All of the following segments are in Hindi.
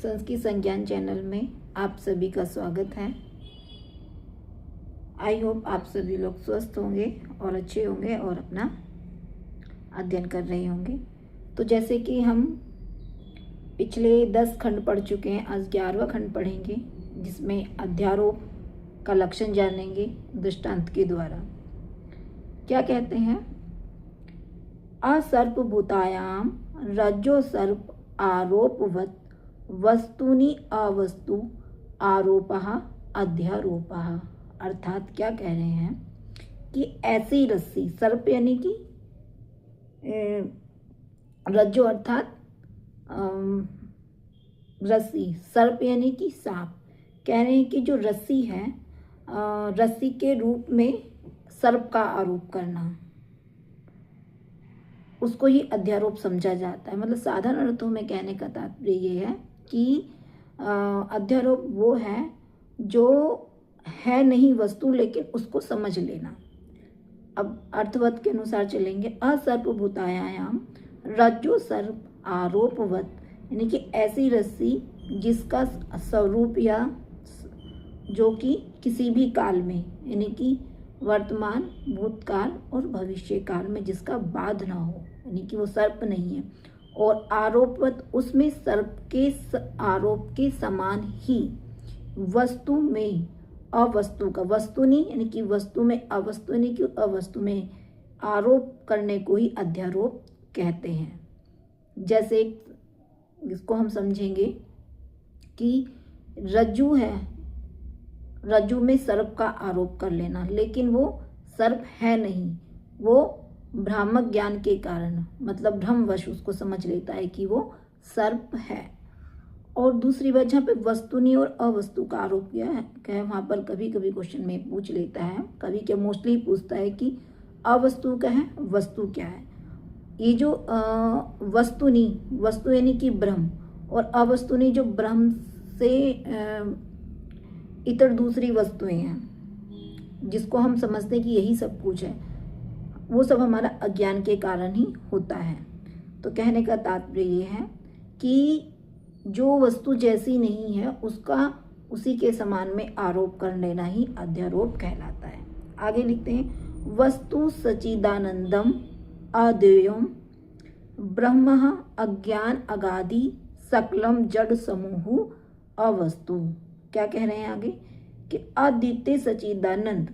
संस्कृत संज्ञान चैनल में आप सभी का स्वागत है। आई होप आप सभी लोग स्वस्थ होंगे और अच्छे होंगे और अपना अध्ययन कर रहे होंगे। तो जैसे कि हम पिछले 10 खंड पढ़ चुके हैं, आज 11वां खंड पढ़ेंगे जिसमें अध्यारोप का लक्षण जानेंगे दृष्टांत के द्वारा। क्या कहते हैं? असर्पभूतायाम रज्जो सर्प आरोपवत् वस्तुनि अवस्तु आरोपः अध्यारोपः। अर्थात क्या कह रहे हैं कि ऐसी रस्सी, सर्प यानी कि रज्जो अर्थात रस्सी, सर्प यानी कि सांप। कह रहे हैं कि जो रस्सी है, रस्सी के रूप में सर्प का आरोप करना, उसको ही अध्यारोप समझा जाता है। मतलब साधारण अर्थों में कहने का तात्पर्य ये है कि अध्यारोप वो है जो है नहीं वस्तु, लेकिन उसको समझ लेना। अब अर्थवत के अनुसार चलेंगे। असर्पभूतायाम रज्जो सर्प आरोपवत, यानी कि ऐसी रस्सी जिसका स्वरूप या जो कि किसी भी काल में, यानी कि वर्तमान, भूतकाल और भविष्य काल में जिसका बाध ना हो, यानी कि वो सर्प नहीं है। और आरोपवत, उसमें सर्प के आरोप के समान ही वस्तु में अवस्तु का, वस्तु नहीं यानी कि वस्तु में अवस्तु, यानी कि अवस्तु में आरोप करने को ही अध्यारोप कहते हैं। जैसे इसको हम समझेंगे कि रज्जु है, रज्जु में सर्प का आरोप कर लेना, लेकिन वो सर्प है नहीं, वो भ्रामक ज्ञान के कारण, मतलब भ्रमवश उसको समझ लेता है कि वो सर्प है। और दूसरी बात, जहाँ पे वस्तुनि और अवस्तु का आरोप किया है वहाँ पर कभी कभी क्वेश्चन में पूछ लेता है, कभी क्या मोस्टली पूछता है कि अवस्तु क्या है, वस्तु क्या है। ये जो वस्तुनि, वस्तु यानी कि ब्रह्म, और अवस्तुनि जो ब्रह्म से इतर दूसरी वस्तुएं हैं, जिसको हम समझते हैं कि यही सब कुछ है, वो सब हमारा अज्ञान के कारण ही होता है। तो कहने का तात्पर्य ये है कि जो वस्तु जैसी नहीं है उसका उसी के समान में आरोप कर लेना ही अध्यारोप कहलाता है। आगे लिखते हैं, वस्तु सच्चिदानंदम अद्वयम् ब्रह्म अज्ञान अगादि सकलम जड़ समूह अवस्तु। क्या कह रहे हैं आगे कि अद्वितीय सच्चिदानंद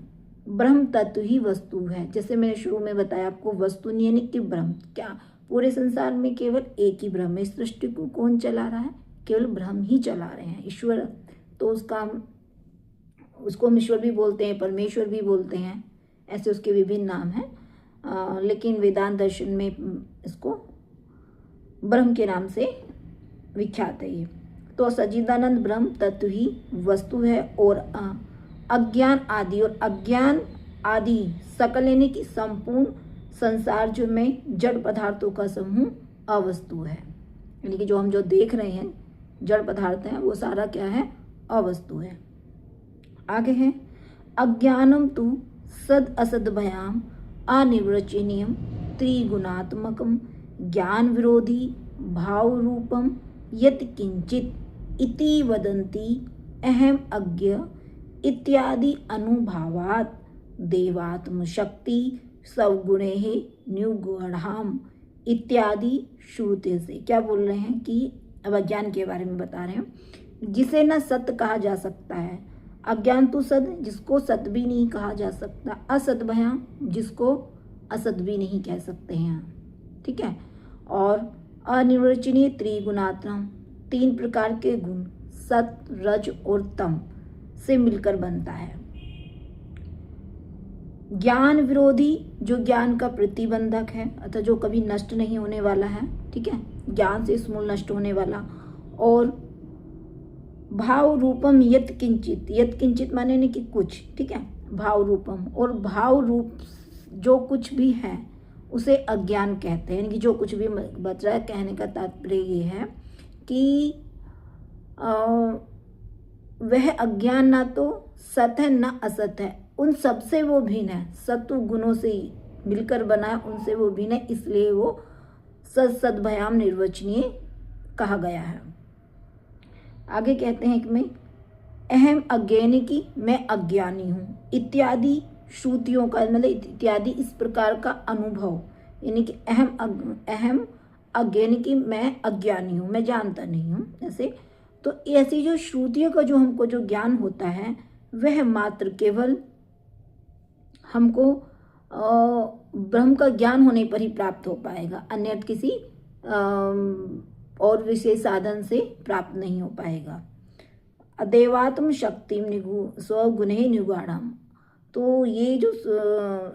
ब्रह्म तत्व ही वस्तु है। जैसे मैंने शुरू में बताया आपको, वस्तु यानी कि ब्रह्म। क्या पूरे संसार में केवल एक ही ब्रह्म है? इस सृष्टि को कौन चला रहा है? केवल ब्रह्म ही चला रहे हैं। ईश्वर तो उसको हम ईश्वर भी बोलते हैं, परमेश्वर भी बोलते हैं, ऐसे उसके विभिन्न नाम हैं, लेकिन वेदांत दर्शन में इसको ब्रह्म के नाम से विख्यात है ये। तो सच्चिदानंद ब्रह्म तत्व ही वस्तु है, और अज्ञान आदि और अज्ञान आदि सकल यानी कि संपूर्ण संसार जो में जड़ पदार्थों का समूह अवस्तु है। यानी कि जो हम जो देख रहे हैं जड़ पदार्थ हैं, वो सारा क्या है? अवस्तु है। आगे है, अज्ञानम तु सद असद भयाम अनिर्वचनीयम त्रिगुणात्मकम ज्ञान विरोधी भाव रूपम यत किंचित इति वदंती अहम अज्ञ इत्यादि अनुभावात देवात्म शक्ति सवगुणे न्युगुणाम इत्यादि श्रुति से। क्या बोल रहे हैं कि अब अज्ञान के बारे में बता रहे हैं, जिसे न सत्य कहा जा सकता है। अज्ञान तो सद, जिसको सत्य भी नहीं कहा जा सकता। असत भया, जिसको असत भी नहीं कह सकते हैं, ठीक है। और अनिर्वचनीय त्रिगुणात्मक, 3 प्रकार के गुण सत, रज और तम से मिलकर बनता है। ज्ञान विरोधी, जो ज्ञान का प्रतिबंधक है, अर्थात जो कभी नष्ट नहीं होने वाला है, ठीक है, ज्ञान से समूल नष्ट होने वाला। और भाव रूपम यत किंचित, यत किंचित माने नहीं कि कुछ, ठीक है, भाव रूपम, और भाव रूप जो कुछ भी है उसे अज्ञान कहते हैं, यानी कि जो कुछ भी बच रहा है। कहने का तात्पर्य ये है कि वह अज्ञान ना तो सत है ना असत है, उन सबसे वो भिन्न है, सत्व गुणों से मिलकर बना है, उनसे वो भिन्न है, इसलिए वो सद सद्भयाम निर्वचनीय कहा गया है। आगे कहते हैं कि मैं अहम अज्ञानिकी, मैं अज्ञानी हूँ, इत्यादि श्रुतियों का मतलब इत्यादि इस प्रकार का अनुभव, यानी कि अहम अज्ञानिकी, मैं अज्ञानी हूँ, मैं जानता नहीं हूँ ऐसे। तो ऐसी जो श्रुतियों का जो हमको जो ज्ञान होता है वह मात्र केवल हमको ब्रह्म का ज्ञान होने पर ही प्राप्त हो पाएगा, अन्य किसी और विशेष साधन से प्राप्त नहीं हो पाएगा। अदेवात्म शक्ति स्वगुणे निगुणाम, तो ये जो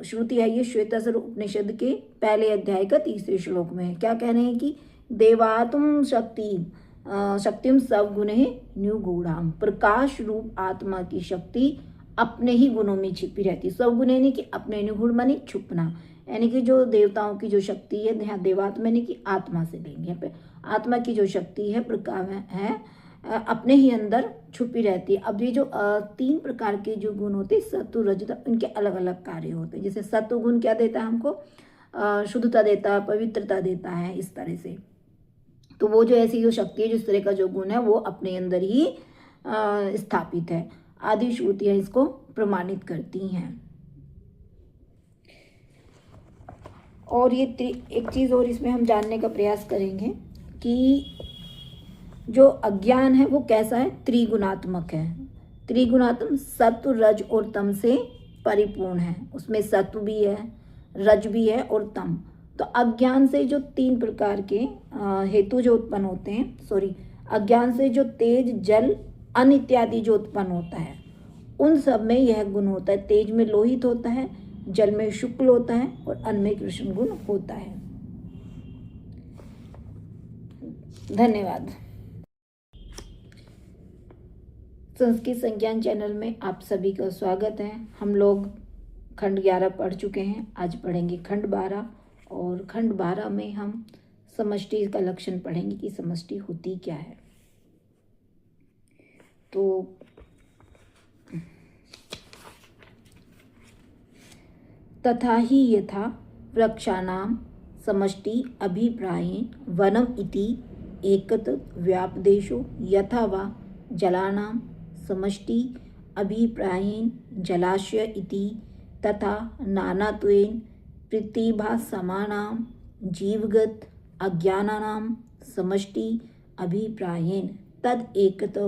श्रुति है ये श्वेतासुर उपनिषद के पहले अध्याय का 3रे श्लोक में है। क्या कह रहे हैं कि देवात्म शक्तिम स्वगुणे निगूढ़ाम, प्रकाश रूप आत्मा की शक्ति अपने ही गुणों में छिपी रहती है। स्वगुण यानी कि अपने, निगुण माने छुपना, यानी कि जो देवताओं की जो शक्ति है, यहाँ देवात्मा यानी कि आत्मा से लेंगे, यहाँ पे आत्मा की जो शक्ति है प्रकाश है अपने ही अंदर छुपी रहती है। अब ये जो 3 प्रकार के जो गुण होते हैं सत्व रजत, उनके अलग अलग कार्य होते हैं। जैसे सत्व गुण क्या देता है हमको, शुद्धता देता है, पवित्रता देता है, इस तरह से। तो वो जो ऐसी जो शक्ति है, जिस तरह का जो गुण है वो अपने अंदर ही स्थापित है। आदि श्रुतियां इसको प्रमाणित करती हैं। और ये एक चीज और इसमें हम जानने का प्रयास करेंगे कि जो अज्ञान है वो कैसा है, त्रिगुणात्मक है। त्रिगुणात्मक सत्व रज और तम से परिपूर्ण है। उसमें सत्व भी है, रज भी है और तम। तो अज्ञान से जो 3 प्रकार के हेतु जो उत्पन्न होते हैं, अज्ञान से जो तेज, जल, अन्न इत्यादि जो उत्पन्न होता है, उन सब में यह गुण होता है। तेज में लोहित होता है, जल में शुक्ल होता है और अन्न में कृष्ण गुण होता है। धन्यवाद। संस्कृत संज्ञान चैनल में आप सभी का स्वागत है। हम लोग खंड 11 पढ़ चुके हैं, आज पढ़ेंगे खंड 12। और खंड 12 में हम समष्टि का लक्षण पढ़ेंगे कि समष्टि होती क्या है। तो तथा ही यथा वृक्षाणां समष्टि अभिप्रायेण वनम इति एकत व्यापदेशो, यथा वा जलानां समष्टि अभिप्रायेण जलाशय इति, तथा नानात्वेन प्रतिभासमानां जीवगत अज्ञानानां समष्टि अभिप्रायेण तद एकतो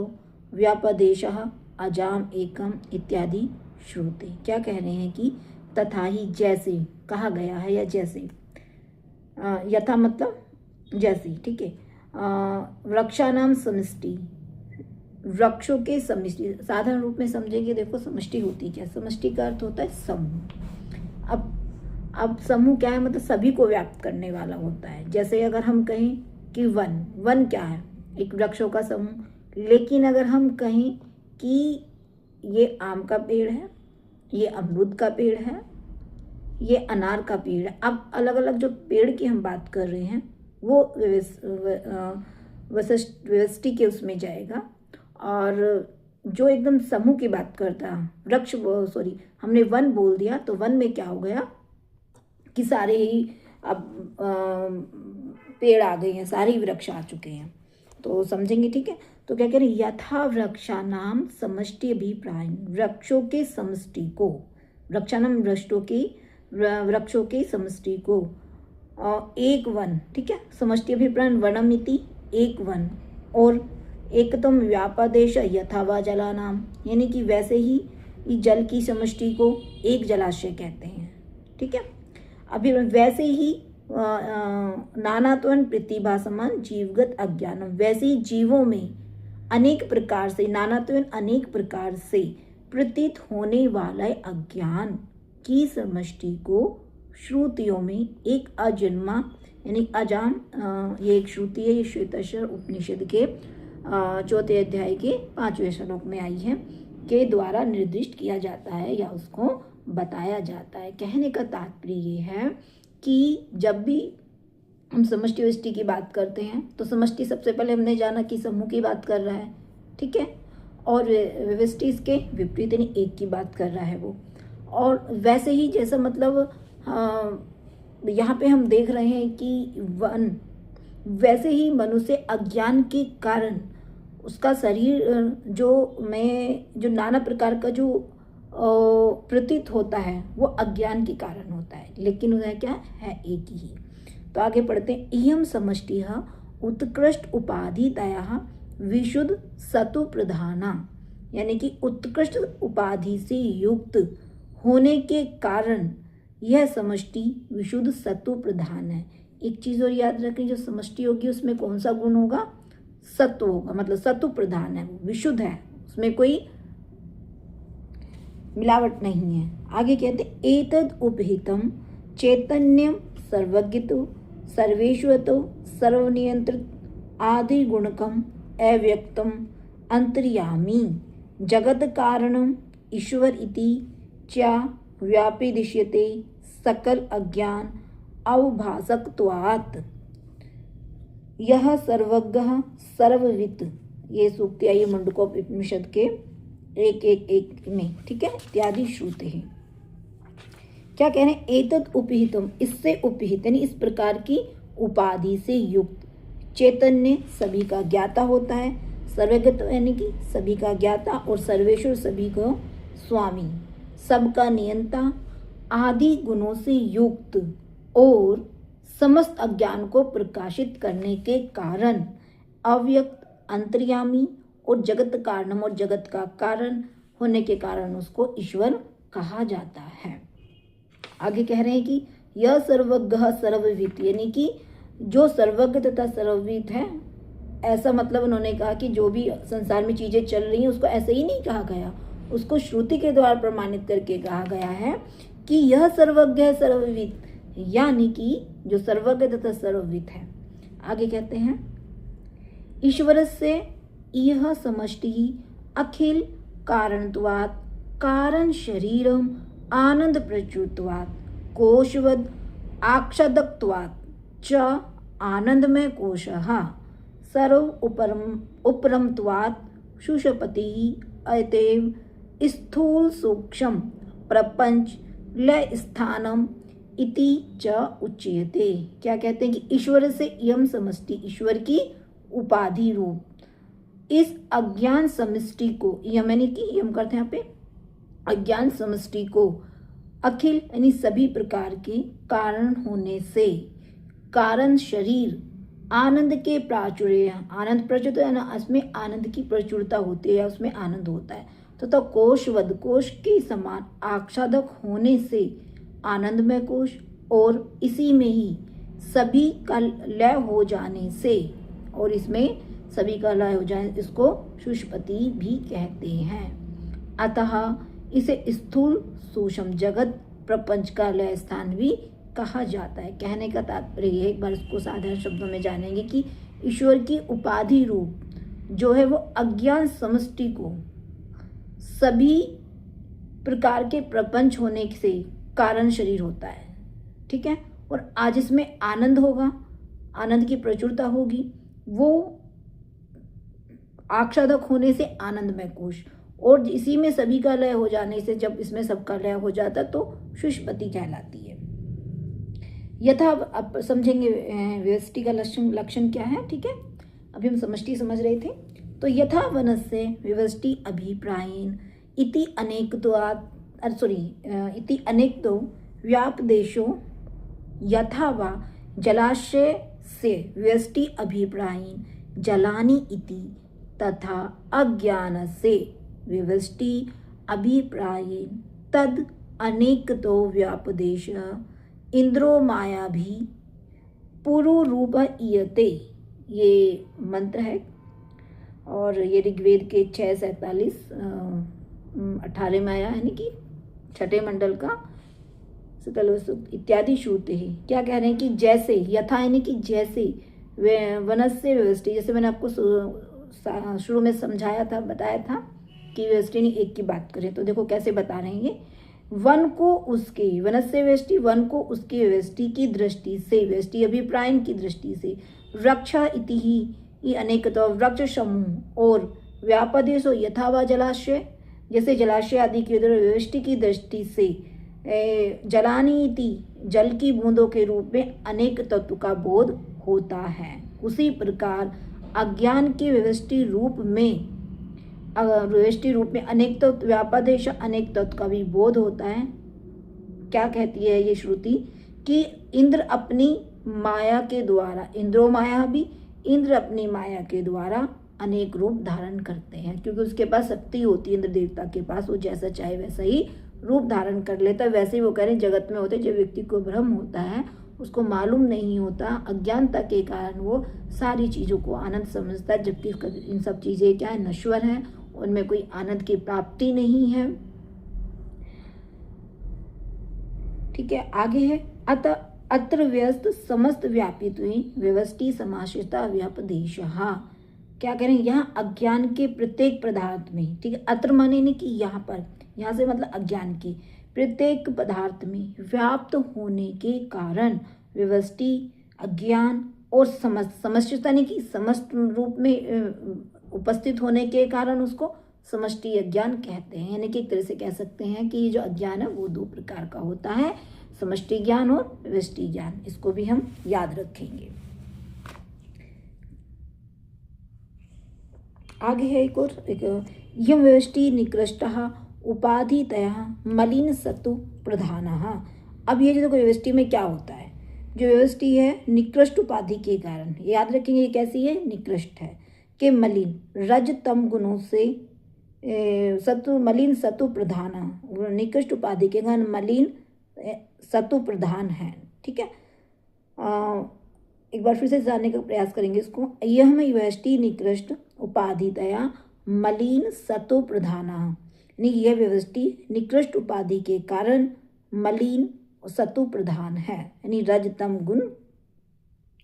व्यापदेशः अजाम एकम इत्यादि श्रुते। क्या कह रहे हैं कि तथा ही, जैसे कहा गया है, या जैसे, यथा मतलब जैसे, ठीक है। वृक्षानाम समष्टि, वृक्षों के समष्टि, साधारण रूप में समझेंगे। देखो समष्टि होती क्या, समष्टि का अर्थ होता है समूह। अब समूह क्या है, मतलब सभी को व्याप्त करने वाला होता है। जैसे अगर हम कहें कि वन क्या है, एक वृक्षों का समूह। लेकिन अगर हम कहें कि ये आम का पेड़ है, ये अमरूद का पेड़ है, ये अनार का पेड़ है, अब अलग अलग जो पेड़ की हम बात कर रहे हैं वो व्यष्टि के उसमें जाएगा। और जो एकदम समूह की बात करता है, हमने वन बोल दिया, तो वन में क्या हो गया कि सारे ही अब पेड़ आ गए हैं, सारे ही वृक्ष आ चुके हैं। तो समझेंगे, ठीक है। तो क्या कह रहे हैं, यथा वृक्षानाम समष्टि अभिप्राय, वृक्षों के समष्टि को, वृक्षानाम वृक्षों के समष्टि को, एक वन, ठीक है। समष्टि अभिप्राय वनमिति, एक वन, और एकतम व्यापादेश यथा वा जलानाम, यानी कि वैसे ही जल की समष्टि को एक जलाशय कहते हैं, ठीक है। अभी वैसे ही नानात्वन प्रतिभासमान जीवगत अज्ञान, वैसे ही जीवों में अनेक प्रकार से, नानात्वन अनेक प्रकार से प्रतीत होने वाला अज्ञान की समष्टि को श्रुतियों में एक अजन्मा यानी अजाम, ये एक श्रुति है, ये श्वेताश्वर उपनिषद के 4थे अध्याय के 5वें श्लोक में आई है, के द्वारा निर्दिष्ट किया जाता है या उसको बताया जाता है। कहने का तात्पर्य ये है कि जब भी हम समष्टि व्यष्टि की बात करते हैं तो समष्टि सबसे पहले हमने जाना कि समूह की बात कर रहा है, ठीक है। और व्यष्टि इसके विपरीत यानी एक की बात कर रहा है वो। और वैसे ही जैसा मतलब यहाँ पे हम देख रहे हैं कि वन, वैसे ही मनुष्य अज्ञान के कारण उसका शरीर जो नाना प्रकार का जो प्रतीत होता है वो अज्ञान के कारण होता है, लेकिन वह क्या है, एक ही। तो आगे पढ़ते हैं। इयम समष्टिः उत्कृष्ट उपाधितया विशुद्ध सतु प्रधाना, यानी कि उत्कृष्ट उपाधि से युक्त होने के कारण यह समष्टि विशुद्ध सत्व प्रधान है। एक चीज़ और याद रखें, जो समष्टि होगी उसमें कौन सा गुण होगा, सत्व होगा, मतलब सत्व प्रधान है, विशुद्ध है, उसमें कोई मिलावट नहीं है। आगे कहते एतद उपहितम चैतन्यम सर्वज्ञतो सर्वेश्वतो सर्वनियंत्रित आदि गुणकम अव्यक्तम अंतर्यामी जगत कारणम ईश्वर इति च व्यापी दृश्यते सकल अज्ञान अवभासकत्वात् यह सर्वज्ञ सर्ववित्। ये सूक्ति आई मुंडकोपनिषद के 1:1 में, ठीक है, इत्यादि श्रुते हैं। क्या कह रहे हैं, एतद उपहितम, इससे उपहित यानी इस प्रकार की उपाधि से युक्त, चैतन्य सभी का ज्ञाता होता है, सर्वज्ञ यानी कि सभी का ज्ञाता, और सर्वेश्वर सभी को स्वामी, सबका नियंता, आदि गुणों से युक्त और समस्त अज्ञान को प्रकाशित करने के कारण अव्यक्त, अंतर्यामी और जगत कारणम और जगत का कारण होने के कारण उसको ईश्वर कहा जाता है। आगे कह रहे हैं कि यह सर्वज्ञ सर्ववित्, यानी कि जो सर्वज्ञ तथा सर्ववित् है, ऐसा मतलब उन्होंने कहा कि जो भी संसार में चीजें चल रही हैं उसको ऐसे ही नहीं कहा गया, उसको श्रुति के द्वारा प्रमाणित करके कहा गया है कि यह सर्वज्ञ है सर्ववित्, यानी कि जो सर्वज्ञ तथा सर्ववित् है। आगे कहते हैं ईश्वर से यह समष्टि अखिल कारणत्वात् कारण शरीरम आनंद प्रचुरत्वात् कोशवद आक्षदक्त्वात् च आनंदमय कोशः सर्व उपरमत्वात् सुषुप्तिः अतएव स्थूल सूक्ष्म प्रपंच लय स्थानम इति च उच्यते। क्या कहते हैं कि ईश्वर से यम समष्टि, ईश्वर की उपाधि रूप इस अज्ञान समष्टि को, यम यानी कि यम करते हैं यहाँ पे अज्ञान समष्टि को, अखिल यानी सभी प्रकार के कारण होने से, कारण शरीर आनंद के प्राचुर्य, आनंद प्रचुर है ना, उसमें आनंद की प्रचुरता होती है, उसमें आनंद होता है, तो कोशवद कोश के समान आच्छादक होने से आनंदमय कोश, और इसी में ही सभी का लय हो जाने से, और इसमें सभी का लय हो जाए, इसको सुषुप्ति भी कहते हैं। अतः इसे स्थूल सूक्ष्म जगत प्रपंच का लय स्थान भी कहा जाता है। कहने का तात्पर्य है, एक बार इसको साधारण शब्दों में जानेंगे कि ईश्वर की उपाधि रूप जो है वो अज्ञान समष्टि को सभी प्रकार के प्रपंच होने से कारण शरीर होता है, ठीक है, और आज इसमें आनंद होगा, आनंद की प्रचुरता होगी, वो आच्छादक होने से आनंदमय कोश, और इसी में सभी का लय हो जाने से, जब इसमें सबका लय हो जाता तो सुषुप्ति कहलाती है। यथा अब समझेंगे व्यष्टि का लक्षण क्या है, ठीक है, अभी हम समष्टि समझ रहे थे। तो यथा वनस्य व्यष्टि अभिप्रायेण इति अनेकत्वात् इति अनेकतो व्यापदेशो यथा वा जलाशय से व्यष्टि अभिप्रायेण जलानि इति तथा अज्ञान से व्यष्टि अभिप्रायेण तद अनेकतो व्यापदेश इंद्रो माया भी पुरुरूप ईयते। ये मंत्र है और ये ऋग्वेद के 6:47 18 में आया, यानी कि छठे मंडल का सकल सूक्त इत्यादि श्रुति है। क्या कह रहे हैं कि जैसे, यथा यानी कि जैसे, वनस्य व्यष्टि, जैसे मैंने आपको शुरू में समझाया था, बताया था कि व्यष्टि नहीं एक की बात करें, तो देखो कैसे बता रहे हैं ये। वन को उसके, वनस्य व्यष्टि, वन को उसके व्यष्टि की दृष्टि से, व्यष्टि अभिप्रायन की दृष्टि से, वृक्षा इति ही अनेकत्व वृक्ष समूह, और व्यापदेशो यथावा जलाशय, जैसे जलाशय आदि की व्यष्टि की दृष्टि से, जलानी इति जल की बूंदों के रूप में अनेक तत्व का बोध होता है। उसी प्रकार अज्ञान के व्यष्टि रूप में अनेक तत्व व्यापादेश अनेक तत्व का भी बोध होता है। क्या कहती है ये श्रुति कि इंद्र अपनी माया के द्वारा, इंद्रो माया भी, इंद्र अपनी माया के द्वारा अनेक रूप धारण करते हैं, क्योंकि उसके पास शक्ति होती है इंद्र देवता के पास, वो जैसा चाहे वैसा ही रूप धारण कर लेता है। वैसे ही वो कह रहे हैं जगत में होते, जो व्यक्ति को भ्रम होता है, उसको मालूम नहीं होता, अज्ञानता के कारण वो सारी चीज़ों को आनंद समझता है, जबकि इन सब चीज़ें क्या है, नश्वर हैं, उनमें कोई आनंद की प्राप्ति नहीं है। ठीक है, आगे है अतः अत्र व्यस्त समस्त व्यापित व्यवस्थी समाश्रिता व्यापदेशः। क्या करें, यहाँ अज्ञान के प्रत्येक पदार्थ में, ठीक है, अत्र माने नहीं कि यहाँ पर, यहाँ से मतलब अज्ञान के प्रत्येक पदार्थ में व्याप्त होने के कारण व्यवस्थी अज्ञान और समष्टिता नहीं कि समस्त रूप में उपस्थित होने के कारण उसको समष्टि अज्ञान कहते हैं। यानी कि एक तरह से कह सकते हैं कि ये जो अज्ञान है वो दो प्रकार का होता है, समष्टि ज्ञान और व्यष्टि ज्ञान। इसको भी हम याद रखेंगे। आगे है एक और, यम व्यष्टि निकृष्टः उपाधितया मलिन सतु प्रधानः। अब ये जो व्यष्टि में क्या होता है, जो व्यष्टि है निकृष्ट उपाधि के कारण, याद रखेंगे ये कैसी है, निकृष्ट है, के मलिन रज तम गुणों से सतु मलिन सतु प्रधान, निकृष्ट उपाधि के कारण मलिन सतु प्रधान है। ठीक है, एक बार फिर से जानने का प्रयास करेंगे इसको। यह में व्यष्टि निकृष्ट उपाधितया मलिन सतु प्रधान, यानी यह व्यष्टि निकृष्ट उपाधि के कारण मलिन सतु प्रधान है, यानी रजतम गुण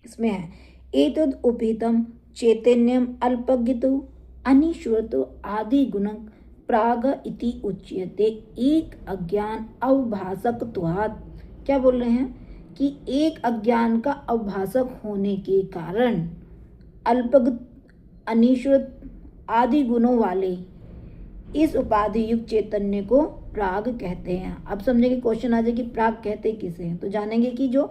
इसमें है। एतद उपेतम चैतन्यम अल्पज्ञतो अनिश्वरतो आदि गुण प्राग इति उच्यते। एक अज्ञान अवभासकत्वात्, क्या बोल रहे हैं कि एक अज्ञान का अवभासक होने के कारण अल्पज्ञ अनिश्वर आदि गुणों वाले इस उपाधि युक्त चैतन्य को प्राग कहते हैं। अब समझेंगे, क्वेश्चन आ जाए कि प्राग कहते किसे हैं, तो जानेंगे कि जो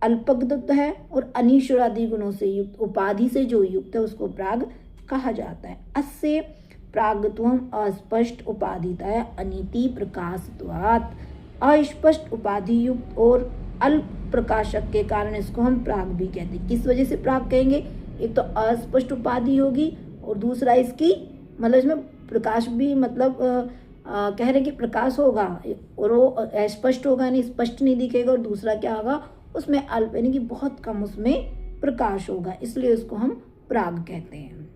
अल्पज्ञ है और अनिश्वर आदि गुणों से युक्त, उपाधि से जो युक्त है उसको प्राग कहा जाता है। अस्य प्रागत्वम अस्पष्ट उपाधितया अनिति प्रकाशत्वात्, अस्पष्ट उपाधि युक्त और अल्प प्रकाशक के कारण इसको हम प्राग भी कहते हैं। किस वजह से प्राग कहेंगे, एक तो अस्पष्ट उपाधि होगी और दूसरा इसकी मतलब इसमें प्रकाश भी, मतलब कह रहे कि प्रकाश होगा और वो अस्पष्ट होगा, नहीं स्पष्ट नहीं दिखेगा, और दूसरा क्या होगा उसमें अल्प यानी कि बहुत कम उसमें प्रकाश होगा, इसलिए उसको हम प्राग कहते हैं।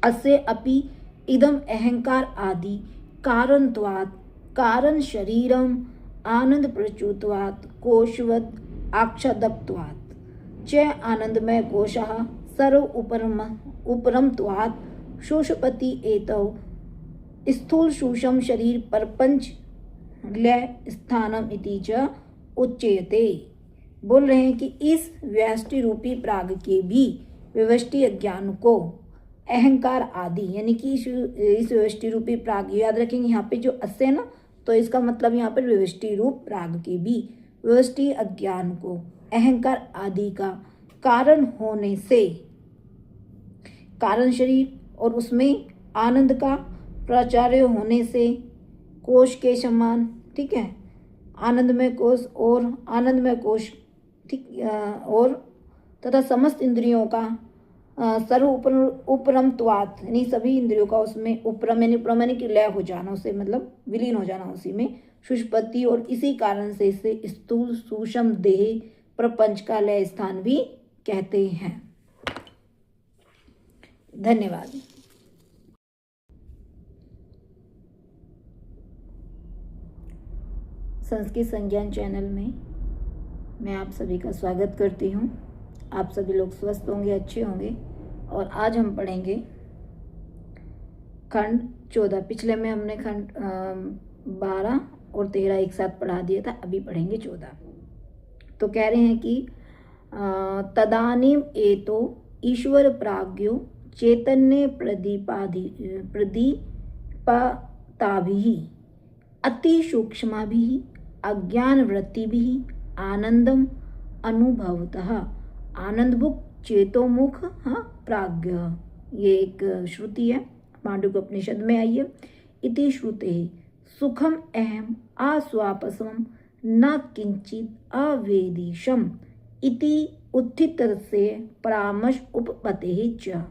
अस्य अपि इदम अहंकार आदि कारणत्वात् कारण शरीरम आनंद प्रचुत्वात् कोशवत् आच्छादकत्वात् च आनंदमय कोशः सर्व उपरमत्वात् शोषपति एतौ स्थूल सूक्ष्म शरीर परपंच लय स्थानम इति च उच्यते। बोल रहे हैं कि इस व्यष्टि रूपी प्राग के भी व्यष्टि अज्ञान को अहंकार आदि, यानी कि इस व्यष्टि रूपी प्राग, याद रखेंगे यहाँ पे जो अस्य है ना, तो इसका मतलब यहाँ पर व्यष्टि रूप प्राग के भी व्यष्टि अज्ञान को अहंकार आदि का कारण होने से, कारण शरीर और उसमें आनंद का प्राचार्य होने से, कोश के समान, ठीक है, आनंदमय कोश और आनंदमय कोश, ठीक, और तथा समस्त इंद्रियों का सर्व उपरमत्वात्, यानी सभी इंद्रियों का उसमें उपरम यानी कि लय हो जाना, उसे मतलब विलीन हो जाना उसी में, सुषुप्ति, और इसी कारण से इसे स्थूल सूक्ष्म देह प्रपंच का लय स्थान भी कहते हैं। धन्यवाद। संस्कृत संज्ञान चैनल में मैं आप सभी का स्वागत करती हूँ। आप सभी लोग स्वस्थ होंगे, अच्छे होंगे। और आज हम पढ़ेंगे खंड 14। पिछले में हमने खंड 12 और 13 एक साथ पढ़ा दिया था, अभी पढ़ेंगे 14। तो कह रहे हैं कि तदानीम एतो ईश्वर प्राज्ञो चैतन्य प्रदीपताभिः अति सूक्ष्माभिः अज्ञान वृत्तिभिः आनंदम अनुभवतः आनंदभुक चेतोमुख प्राज्ञ, ये एक श्रुति है, मांडूक्योपनिषद में आई है। इति श्रुते सुखम अहम आस्वापसम न किंचित अवेदिशम इति उत्थित से परामर्श उपपते च।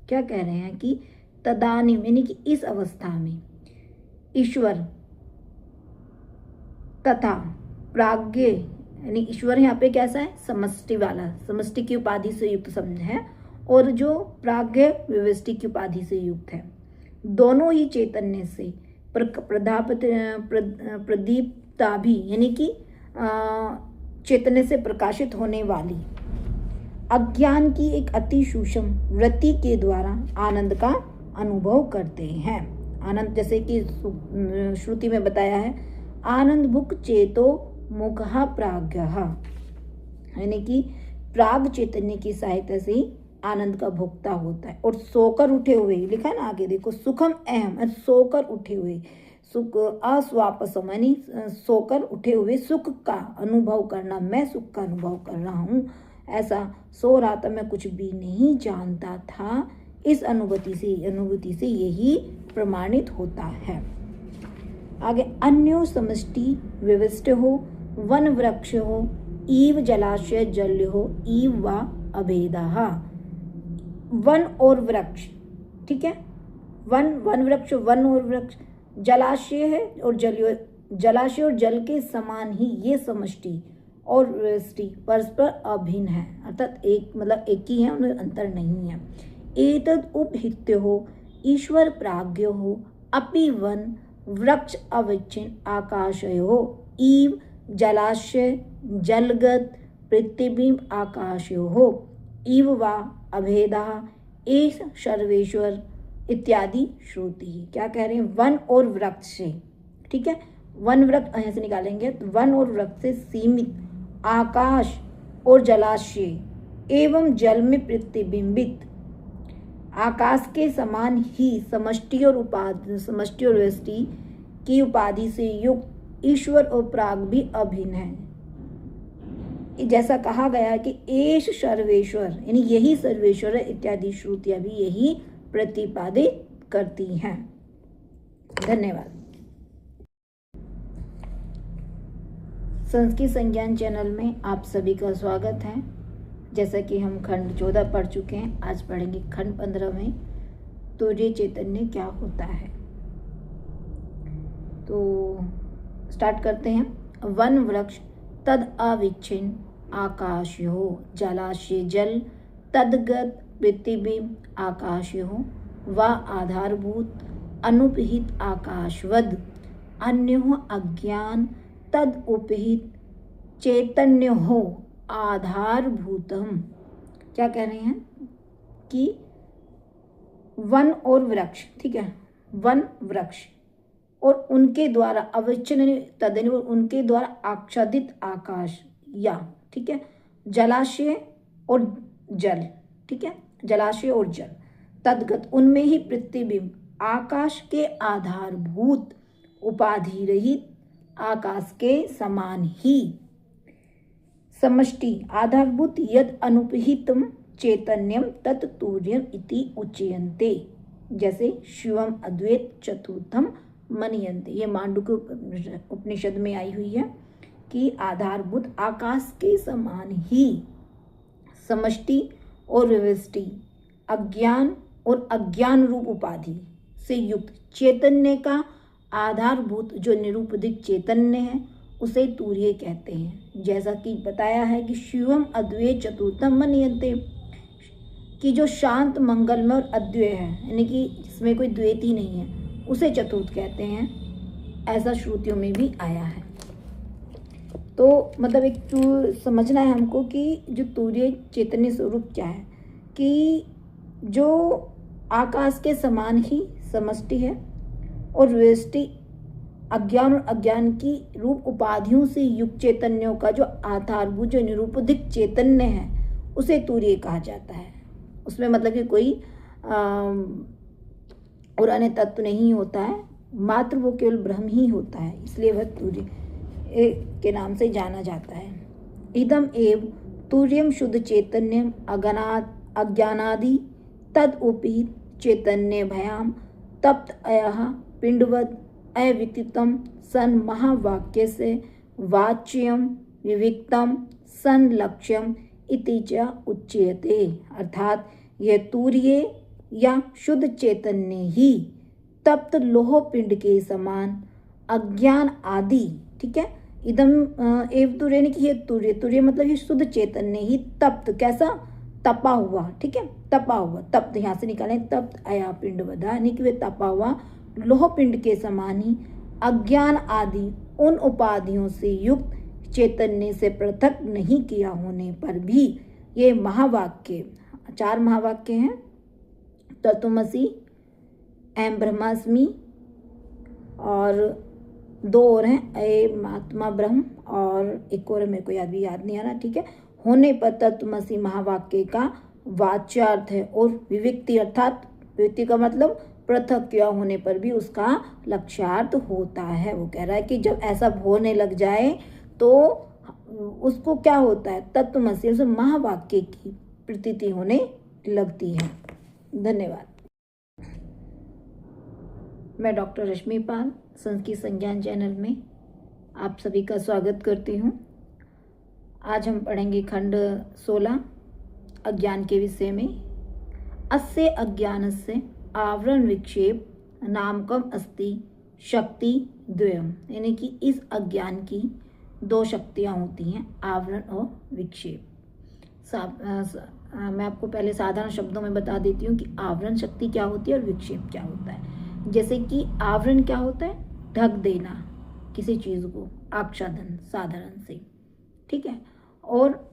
क्या कह रहे हैं कि तदानीम यानी कि इस अवस्था में ईश्वर तथा प्राज्ञ, यानी ईश्वर यहाँ पे कैसा है, समष्टि वाला, समष्टि की उपाधि से युक्त समझ है, और जो प्राज्ञ व्यष्टि की उपाधि से युक्त है, दोनों ही चैतन्य से प्रदीप्ता भी यानी कि चैतन्य से प्रकाशित होने वाली अज्ञान की एक अति सूक्ष्म वृत्ति के द्वारा आनंद का अनुभव करते हैं। आनंद, जैसे कि श्रुति में बताया है, आनंद भुक चेतो मुखः प्राज्ञः, यानी कि प्राग चैतन्य की सहायता से ही आनंद का भोक्ता होता है। और सोकर उठे हुए, लिखा है ना आगे देखो, सुखम अहम, सोकर उठे हुए, सुख अस्वापसम यानी सोकर उठे हुए सुख का अनुभव करना, मैं सुख का अनुभव कर रहा हूँ, ऐसा सो रहा था, मैं कुछ भी नहीं जानता था, इस अनुभूति से यही प्रमाणित होता है। आगे अन्यो समष्टि विविष्ट हो, वन वृक्ष हो, ईव जलाशय जल हो, ईव वा अभेदः। वन और वृक्ष, ठीक है, वन वृक्ष, वन और वृक्ष, जलाशय है और जलाशय और जल के समान ही ये समष्टि और व्यष्टि परस्पर अभिन्न है, अर्थात एक मतलब एक ही है, उनमें अंतर नहीं है। एतद उपहित्य हो, ईश्वर प्राज्ञ हो, अपि वन वृक्ष अविच्छिन्न आकाशय हो, ईव जलाशय जलगत प्रतिबिंब आकाशय हो, ईव वा अभेदः एष सर्वेश्वर इत्यादि श्रुति। क्या कह रहे हैं, वन और वृक्ष से, ठीक है, वन वृक्ष यहाँ से निकालेंगे तो वन और वृक्ष से सीमित आकाश और जलाशय एवं जल में प्रतिबिंबित आकाश के समान ही समष्टि और व्यष्टि की उपाधि से युक्त ईश्वर और प्राग भी अभिन्न है। जैसा कहा गया कि एष सर्वेश्वर यानी यही सर्वेश्वर है इत्यादि श्रुतियां भी यही प्रतिपादित करती हैं। धन्यवाद। संस्कृत संज्ञान चैनल में आप सभी का स्वागत है। जैसा कि हम खंड 14 पढ़ चुके हैं, आज पढ़ेंगे खंड 15 में तुर्य चैतन्य क्या होता है। तो स्टार्ट करते हैं। वन वृक्ष तद अविच्छिन्न आकाश हो, जलाशय जल तदगत प्रतिबिंब आकाश हो, व आधारभूत अनुपहित आकाशवद अन्यो अज्ञान तद उपहित चैतन्य हो आधारभूतम। क्या कह रहे हैं कि वन और वृक्ष, ठीक है, वन वृक्ष और उनके द्वारा अविच्छिन्न तदन्य उनके द्वारा आच्छादित आकाश या, ठीक है, जलाशय और जल, ठीक है, जलाशय और जल तदगत उनमें ही प्रतिबिंब आकाश के आधारभूत उपाधि रहित आकाश के समान ही समष्टि आधारभूत यद अनुपहितम चैतन्यम तत् तुर्यम इति उच्यन्ते। जैसे शिवम अद्वैत चतुर्थम मन्यन्ते, ये मांडूक्य उपनिषद में आई हुई है कि आधारभूत आकाश के समान ही समष्टि और व्यष्टि अज्ञान और अज्ञान रूप उपाधि से युक्त चैतन्य का आधारभूत जो निरूपदिक चैतन्य है उसे तुर्य कहते हैं। जैसा कि बताया है कि शिवम अद्वैत चतुर्थम मन्यन्ते, कि जो शांत मंगलमय और अद्वैय है यानी कि जिसमें कोई द्वैत ही नहीं है उसे चतुर्थ कहते हैं, ऐसा श्रुतियों में भी आया है। तो मतलब एक समझना है हमको कि जो तुर्य चैतन्य स्वरूप क्या है, कि जो आकाश के समान ही समष्टि है और व्यष्टि अज्ञान और अज्ञान की रूप उपाधियों से युक्त चैतन्यों का जो आधारभूत जो निरूपदिक चैतन्य है उसे तुर्य कहा जाता है। उसमें मतलब कि कोई और अन्य तत्व नहीं होता है, मात्र वो केवल ब्रह्म ही होता है, इसलिए वह तुर्य के नाम से जाना जाता है। इदम एव तुर्यम शुद्ध चैतन्यम अज्ञानादि तद उपी चैतन्य भयाम तप्त अयः पिंडवद अविक्तम सन महावाक्य से वाच्यम विविक्तम सन लक्ष्यम इति च उच्यते। अर्थात यह तूर्य या शुद्ध चैतन्य ही तप्त लोह पिंड के समान अज्ञान आदि, ठीक है, इदम एव तूर्य यानी कि ये तूर्य मतलब ये शुद्ध चैतन्य ही तप्त, कैसा, तपा हुआ, ठीक है, तपा हुआ, तप्त यहाँ से निकालें, तप्त अया पिंड बधा यानी कि वे तपा हुआ लोह पिंड के समान ही अज्ञान आदि उन उपाधियों से युक्त चैतन्य से पृथक नहीं किया होने पर भी ये महावाक्य, 4 महावाक्य हैं, तत्वमसि, अहम ब्रह्मास्मि, और 2 और हैं, अयम आत्मा ब्रह्म, और एक और मेरे को याद नहीं आ रहा, ठीक है, होने पर तत्वमसि महावाक्य का वाच्यार्थ है। और विविक्ति अर्थात विविक्ति का मतलब पृथक किया होने पर भी उसका लक्ष्यार्थ होता है। वो कह रहा है कि जब ऐसा होने लग जाए तो उसको क्या होता है, तत्वमसि उसे महावाक्य की प्रतीति होने लगती है। धन्यवाद। मैं डॉक्टर रश्मि पाल संस्कृत संज्ञान चैनल में आप सभी का स्वागत करती हूँ। आज हम पढ़ेंगे खंड 16 अज्ञान के विषय में। अस्य अज्ञानस्य आवरण विक्षेप नामकम अस्ति शक्ति द्वयम, यानी कि इस अज्ञान की 2 शक्तियाँ होती हैं, आवरण और विक्षेप। मैं आपको पहले साधारण शब्दों में बता देती हूँ कि आवरण शक्ति क्या होती है और विक्षेप क्या होता है। जैसे कि आवरण क्या होता है, ढक देना किसी चीज़ को, आच्छादन साधारण से, ठीक है, और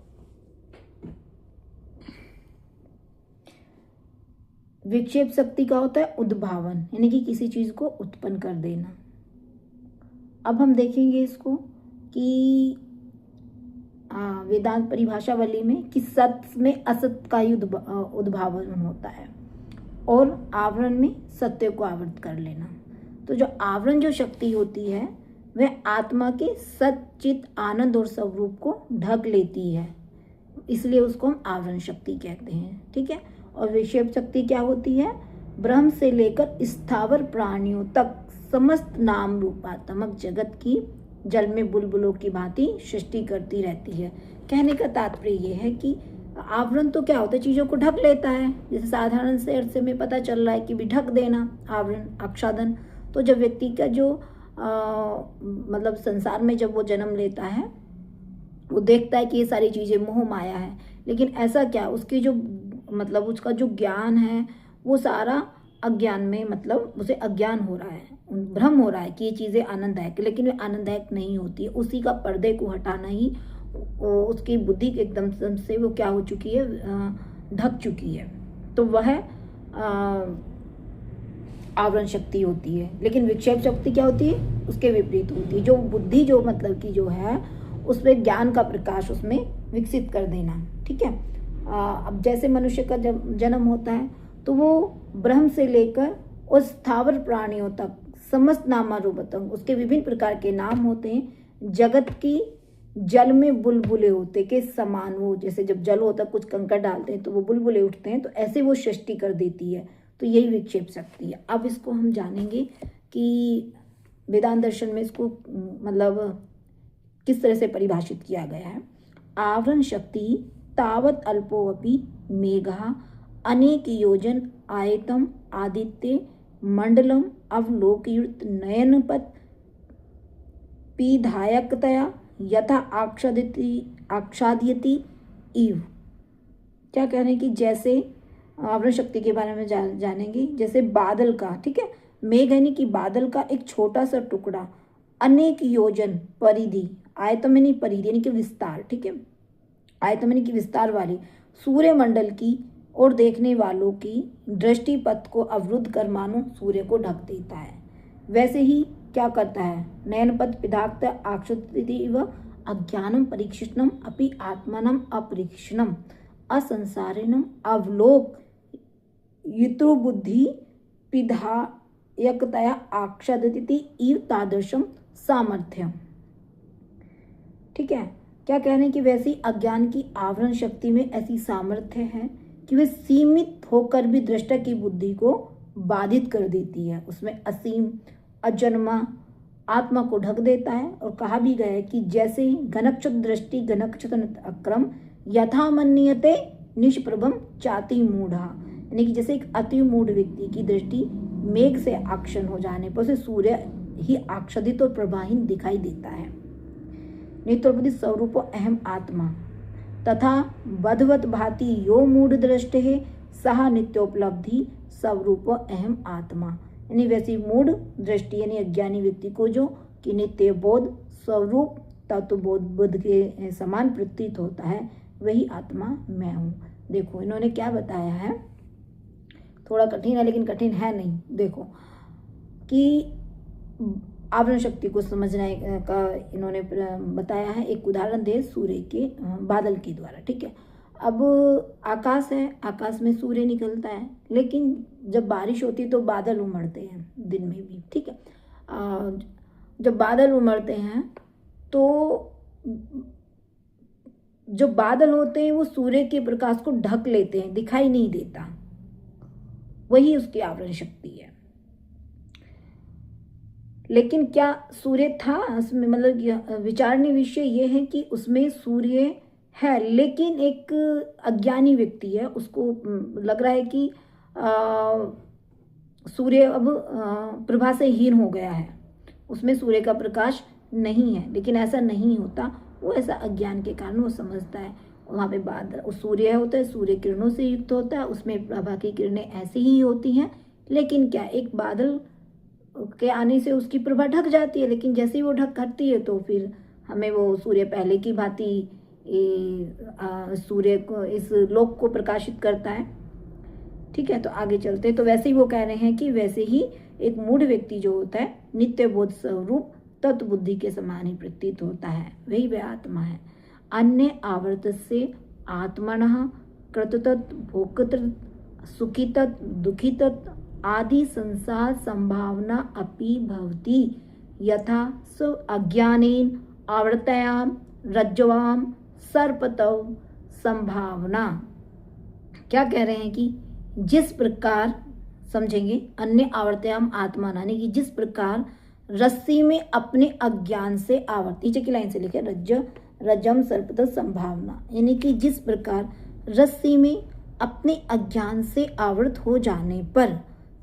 विक्षेप शक्ति का होता है उद्भावन, यानी कि किसी चीज़ को उत्पन्न कर देना। अब हम देखेंगे इसको कि वेदांत परिभाषावली में कि सत्य में असत का ही उद्भावन होता है और आवरण में सत्य को आवृत कर लेना। तो जो आवरण जो शक्ति होती है वह आत्मा के सच्चित आनंद और स्वरूप को ढक लेती है, इसलिए उसको हम आवरण शक्ति कहते हैं, ठीक है। और विक्षेप शक्ति क्या होती है, ब्रह्म से लेकर स्थावर प्राणियों तक समस्त नाम रूपात्मक जगत की जल में बुलबुलों की भांति सृष्टि करती रहती है। कहने का तात्पर्य यह है कि आवरण तो क्या होता है, चीज़ों को ढक लेता है। जैसे साधारण से अर्थ से में पता चल रहा है कि भी ढक देना, आवरण, आच्छादन। तो जब व्यक्ति का जो मतलब संसार में जब वो जन्म लेता है, वो देखता है कि ये सारी चीज़ें मोह माया है, लेकिन ऐसा क्या, उसकी जो मतलब उसका जो ज्ञान है वो सारा अज्ञान में, मतलब उसे अज्ञान हो रहा है, भ्रम हो रहा है कि ये चीज़ें आनंददायक, लेकिन वे आनंददायक नहीं होती है। उसी का पर्दे को हटाना ही उसकी बुद्धि एकदम से वो क्या हो चुकी है, ढक चुकी है। तो वह आवरण शक्ति होती है। लेकिन विक्षेप शक्ति क्या होती है, उसके विपरीत होती है। जो बुद्धि जो मतलब कि जो है उसमें ज्ञान का प्रकाश उसमें विकसित कर देना, ठीक है। अब जैसे मनुष्य का जब जन्म होता है तो वो ब्रह्म से लेकर उस स्थावर प्राणियों तक समस्त नामारूपतम, उसके विभिन्न प्रकार के नाम होते हैं। जगत की जल में बुलबुले होते के समान, वो जैसे जब जल होता है कुछ कंकड़ डालते हैं तो वो बुलबुले उठते हैं, तो ऐसे वो सृष्टि कर देती है। तो यही विक्षेप शक्ति है। अब इसको हम जानेंगे कि वेदांत दर्शन में इसको मतलब किस तरह से परिभाषित किया गया है। आवरण शक्ति तावत अल्पोऽपि मेघः अनेक योजन आयतम आदित्य मंडलम अवलोकयुक्त नयनपथ पीधायकतया यथा आच्छादयति इव। क्या कह रहे हैं कि जैसे आवरण शक्ति के बारे में जानेंगे, जैसे बादल का, ठीक है, मेघ यानी कि बादल का एक छोटा सा टुकड़ा अनेक योजन परिधि, आयतम यानी परिधि यानी कि विस्तार, ठीक है, आयतम यानी कि विस्तार वाली सूर्य मंडल की और देखने वालों की दृष्टि पथ को अवरुद्ध कर मानो सूर्य को ढक देता है, वैसे ही क्या करता है, नयनपथ पिधाक्त आक्षति व अज्ञानम परीक्षिष्णम अपि आत्मनम अपरीक्षणम असंसारिणम अवलोक युतुबुद्धि पिधायकतया आक्षदति इव तादृशम सामर्थ्यम। ठीक है, क्या कह रहे हैं कि वैसी अज्ञान की आवरण शक्ति में ऐसी सामर्थ्य है कि वह सीमित होकर भी दृष्टा की बुद्धि को बाधित कर देती है। उसमें असीम अजन्मा आत्मा को ढक देता है। और कहा भी गया है कि जैसे ही घनक्षत दृष्टि घनक्षत अक्रम यथा मन्यते निष्प्रभम चाति मूढ़ा, यानी कि जैसे एक अति मूढ़ व्यक्ति की दृष्टि मेघ से आक्षण हो जाने पर उसे सूर्य ही आच्छादित और प्रभाहीन दिखाई देता है। नेत्रोपति स्वरूप अहम आत्मा तथा बधवत भाति यो मूढ़ दृष्टि है सह नित्योपलब्धि स्वरूप अहम आत्मा, यानी वैसी मूढ़ दृष्टि यानी अज्ञानी व्यक्ति को जो कि नित्य बोध स्वरूप तत्वबोध बुद्ध के समान प्रतीत होता है, वही आत्मा मैं हूँ। देखो इन्होंने क्या बताया है, थोड़ा कठिन है लेकिन कठिन है नहीं। देखो कि आवरण शक्ति को समझने का इन्होंने बताया है। एक उदाहरण दे सूर्य के बादल के द्वारा, ठीक है। अब आकाश है, आकाश में सूर्य निकलता है, लेकिन जब बारिश होती है तो बादल उमड़ते हैं दिन में भी, ठीक है। जब बादल उमड़ते हैं तो जो बादल होते हैं वो सूर्य के प्रकाश को ढक लेते हैं, दिखाई नहीं देता, वही उसकी आवरण शक्ति है। लेकिन क्या सूर्य था उसमें, मतलब विचारणीय विषय ये है कि उसमें सूर्य है, लेकिन एक अज्ञानी व्यक्ति है, उसको लग रहा है कि सूर्य अब प्रभा से हीन हो गया है, उसमें सूर्य का प्रकाश नहीं है। लेकिन ऐसा नहीं होता, वो ऐसा अज्ञान के कारण वो समझता है वहाँ पे बादल सूर्य होता है, सूर्य किरणों से युक्त होता है, उसमें प्रभा की किरणें ऐसी ही होती हैं। लेकिन क्या एक बादल के आने से उसकी प्रभा ढक जाती है, लेकिन जैसे ही वो ढक हटती है तो फिर हमें वो सूर्य पहले की भांति सूर्य को इस लोक को प्रकाशित करता है, ठीक है। तो आगे चलते तो वैसे ही वो कह रहे हैं कि वैसे ही एक मूढ़ व्यक्ति जो होता है नित्य बोध स्वरूप तत्व बुद्धि के समान ही प्रतीत होता है, वही वह आत्मा है। अन्य आवर्त से आत्मनः कृततत् भोक्तृ सुखितत् दुखितत् आदि संसार संभावना अपि भवति यथा स्व अज्ञानेन आवृत्तयाम रज्ज्वाम सर्पतव संभावना। क्या कह रहे हैं कि जिस प्रकार समझेंगे अन्य आवर्तयाम आत्मा, यानी कि जिस प्रकार रस्सी में अपने अज्ञान से आवर्त, नीचे की लाइन से लिखे रज्जम सर्पतव संभावना, यानी कि जिस प्रकार रस्सी में अपने अज्ञान से आवृत हो जाने पर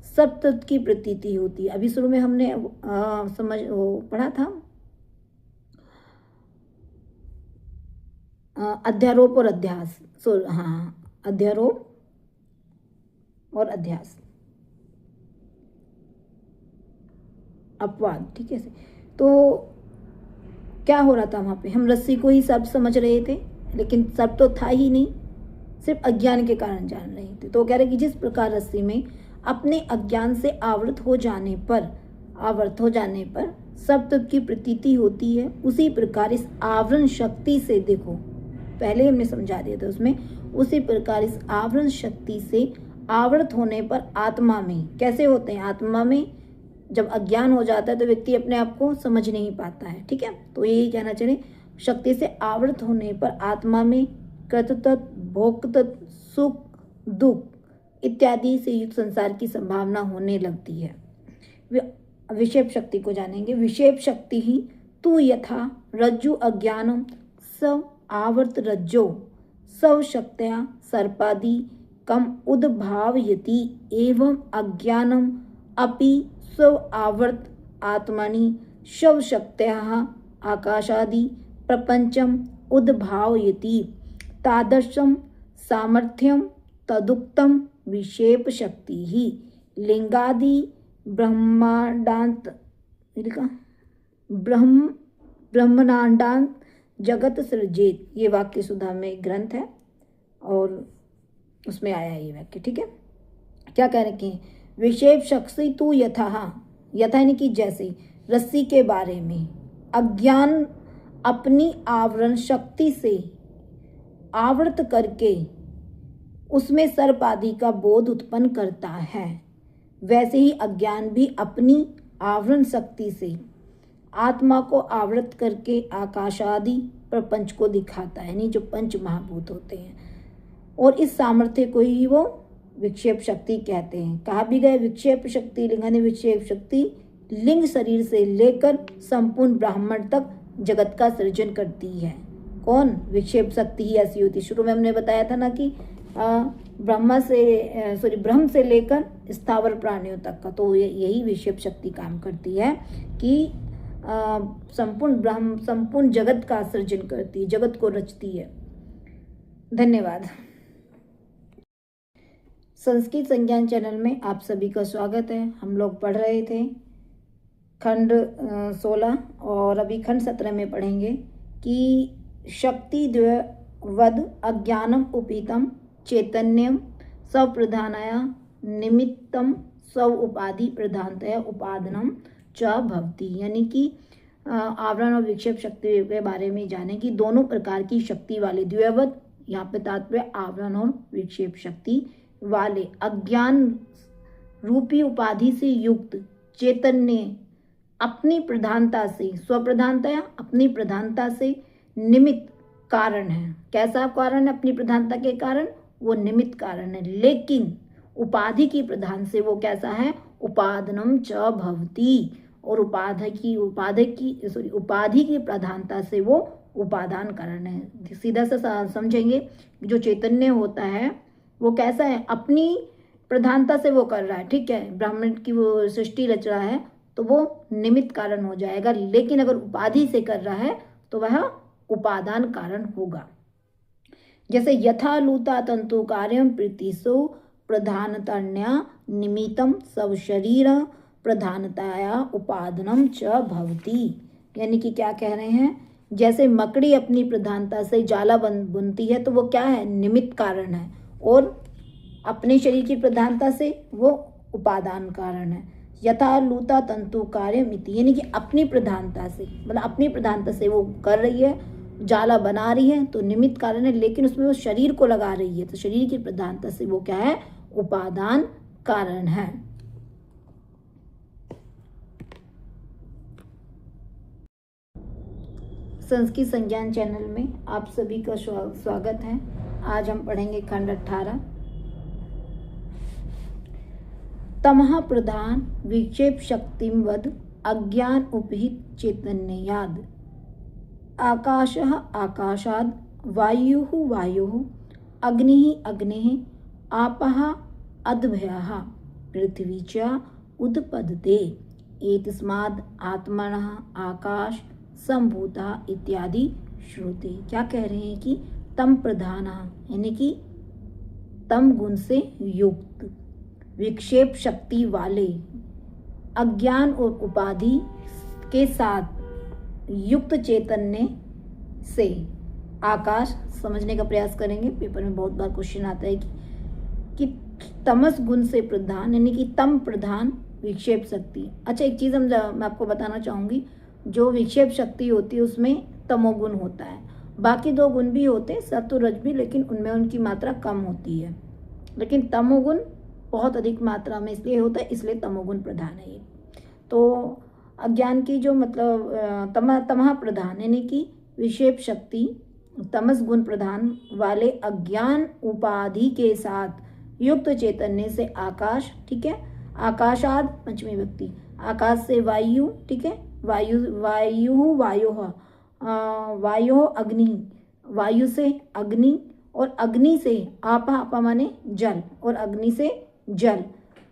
सब तत्व की प्रतीति होती है। अभी शुरू में हमने पढ़ा था अध्यारोप और अध्यास, अध्यारोप और अध्यास, अपवाद, ठीक है। तो क्या हो रहा था वहाँ पे, हम रस्सी को ही सब समझ रहे थे, लेकिन सब तो था ही नहीं, सिर्फ अज्ञान के कारण जान रहे थे। तो कह रहे कि जिस प्रकार रस्सी में अपने अज्ञान से आवृत हो जाने पर सब तत्व की प्रतीति होती है, उसी प्रकार इस आवरण शक्ति से, देखो पहले हमने समझा दिया था उसमें, उसी प्रकार इस आवरण शक्ति से आवृत होने पर आत्मा में कैसे होते हैं, आत्मा में जब अज्ञान हो जाता है तो व्यक्ति अपने आप को समझ नहीं पाता है, ठीक है। तो यही कहना चाहिए, शक्ति से आवृत होने पर आत्मा में कृततत् भोक्तत् सुख दुख इत्यादि से युक्त संसार की संभावना होने लगती है। विषेप शक्ति को जानेंगे। विषेप शक्ति ही तू यथा रज्जु अज्ञानम सव आवर्त रज्जो सव शक्त्या सर्पादि कम उद्भावयति एवं अज्ञानम अपि स्व आवर्त आत्मनि शव शक्त्याः आकाशादि प्रपंचम उद्भावयति तादृशम सामर्थ्यम तदुक्तम विषेप शक्ति ही लिंगादि ब्रह्मांडांत ब्रह्मांडांत जगत सृजेत। ये वाक्य सुधा में एक ग्रंथ है और उसमें आया ये वाक्य, ठीक है। क्या कह रहे हैं, विषेप शक्ति तू यथा यानी कि जैसे रस्सी के बारे में अज्ञान अपनी आवरण शक्ति से आवृत करके उसमें सर्प आदि का बोध उत्पन्न करता है, वैसे ही अज्ञान भी अपनी आवरण शक्ति से आत्मा को आवृत करके आकाशादि प्रपंच को दिखाता है, यानी जो पंच महाभूत होते हैं, और इस सामर्थ्य को ही वो विक्षेप शक्ति कहते हैं। कहा भी गया विक्षेप शक्ति लिंगानी विक्षेप शक्ति लिंग शरीर से लेकर संपूर्ण ब्राह्मण तक जगत का सृजन करती है। कौन? विक्षेप शक्ति ही ऐसी होती है। शुरू में हमने बताया था ना कि ब्रह्म से लेकर स्थावर प्राणियों तक का, तो यही विक्षेप शक्ति काम करती है कि संपूर्ण जगत का सृजन करती है, जगत को रचती है। धन्यवाद। संस्कृत संज्ञान चैनल में आप सभी का स्वागत है। हम लोग पढ़ रहे थे खंड 16 और अभी खंड 17 में पढ़ेंगे कि शक्ति द्वयवद अज्ञानम उपीतम चैतन्यम स्वप्रधानया निमित्तम स्व उपाधि प्रधानतया उपादानम च भवति। यानी कि आवरण और विक्षेप शक्ति के बारे में जाने कि दोनों प्रकार की शक्ति वाले द्वयवद, यहाँ पे तात्पर्य आवरण और विक्षेप शक्ति वाले अज्ञान रूपी उपाधि से युक्त चैतन्य अपनी प्रधानता से, स्वप्रधानता या अपनी प्रधानता से निमित्त कारण है। कैसा कारण है? अपनी प्रधानता के कारण वो निमित्त कारण है, लेकिन उपाधि की प्रधान से वो कैसा है? उपादानम च भवति। और उपाधि की प्रधानता से वो उपादान कारण है। सीधा सा समझेंगे, जो चैतन्य होता है वो कैसा है? अपनी प्रधानता से वो कर रहा है, ठीक है, ब्राह्मण की वो सृष्टि रच रहा है तो वो निमित्त कारण हो जाएगा, लेकिन अगर उपाधि से कर रहा है तो वह उपादान कारण होगा। जैसे यथा लूता तंतु कार्यम प्रीतिसु प्रधानतन्या निमित्तम सब शरीर प्रधानताया उपादानम च भवति। यानी कि क्या कह रहे हैं? जैसे मकड़ी अपनी प्रधानता से जाला बुनती है तो वो क्या है? निमित्त कारण है, और अपने शरीर की प्रधानता से वो उपादान कारण है। यथा लूता तंतु कार्य मिति, यानी कि अपनी प्रधानता से, मतलब अपनी प्रधानता से वो कर रही है, जाला बना रही है तो निमित्त कारण है, लेकिन उसमें वो शरीर को लगा रही है तो शरीर की प्रधानता से वो क्या है? उपादान कारण है। संस्कृत संज्ञान चैनल में आप सभी का स्वागत है। आज हम पढ़ेंगे खंड 18 तमः प्रधान विक्षेप शक्तिवद अज्ञान उपहित चैतन्याद आकाशः आकाशाद वायुः वायोः अग्निः अग्नेः आपः अद्भयः पृथ्वी च उत्पद्यते एतस्माद् आत्मनः आकाश संभूता इत्यादि श्रुति। क्या कह रहे हैं कि तम प्रधान, यानी कि तम गुण से युक्त विक्षेप शक्ति वाले अज्ञान और उपाधि के साथ युक्त चैतन्य से आकाश, समझने का प्रयास करेंगे, पेपर में बहुत बार क्वेश्चन आता है कि तमस गुण से प्रधान, यानी कि तम प्रधान विक्षेप शक्ति। अच्छा, एक चीज़ मैं आपको बताना चाहूँगी, जो विक्षेप शक्ति होती है उसमें तमोगुण होता है, बाकी दो गुण भी होते हैं सत्व रज भी, लेकिन उनमें उनकी मात्रा कम होती है, लेकिन तमोगुण बहुत अधिक मात्रा में इसलिए होता है, इसलिए तमोगुण प्रधान है ये। तो अज्ञान की जो मतलब तमह प्रधान, यानी कि विक्षेप शक्ति तमस गुण प्रधान वाले अज्ञान उपाधि के साथ युक्त चैतन्य से आकाश, ठीक है, आकाशाद पंचमी व्यक्ति, आकाश से वायु, ठीक है, वायु अग्नि, वायु से अग्नि, और अग्नि से आपा माने जल, और अग्नि से जल,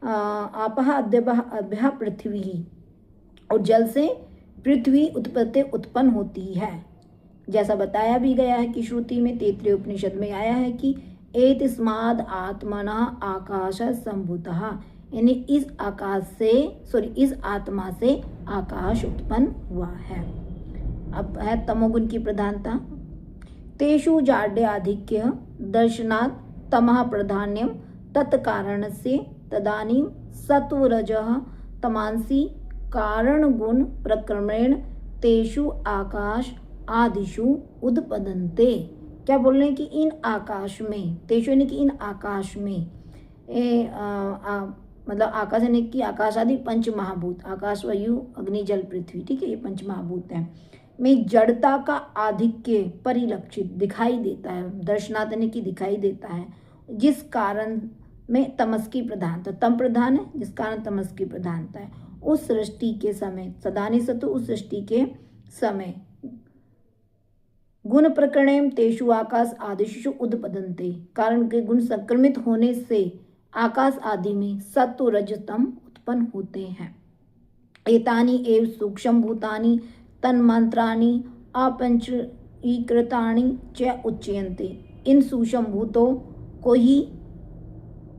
आपः अद्भ्यः पृथ्वी, और जल से पृथ्वी उत्पन्न होती है। जैसा बताया भी गया है कि श्रुति में तैत्तिरीय उपनिषद में आया है कि एतस्माद् आत्मनः आकाश संभूतः, यानी इस आत्मा से आकाश उत्पन्न हुआ है। अब है तमोगुण की प्रधानता। तेषु जाड्याधिक्य दर्शनात् तमः प्राधान्यम तत्कारणस्य तदानीं सत्वरजः तमांसी कारण गुण प्रक्रमेण तेषु आकाश आदिषु उत्पद्यन्ते। क्या बोल रहे हैं कि इन आकाश में, तेषु यानी कि इन आकाश में, मतलब आकाश यानी कि आकाश आदि पंच महाभूत, आकाश वायु अग्नि जल पृथ्वी, ठीक है, ये पंच महाभूत हैं, में जड़ता का आधिक्य परिलक्षित दिखाई देता है, दर्शनात् यानी कि दिखाई देता है, जिस कारण में तमस की प्रधानता, तम प्रधान है जिस कारण तमस की प्रधानता है। उस सृष्टि के समय सदानी सतु, उस सृष्टि के समय गुण प्रकरणेम तेषु आकाश आदिशु उद्पदन्ते, कारण के गुण संक्रमित होने से आकाश आदि में सत्व रजतम उत्पन्न होते हैं। एतानि एव सूक्ष्म भूतानि तन्मात्राणि अपंचीकृतानि च उच्यन्ते। इन सूक्ष्म भूतों को ही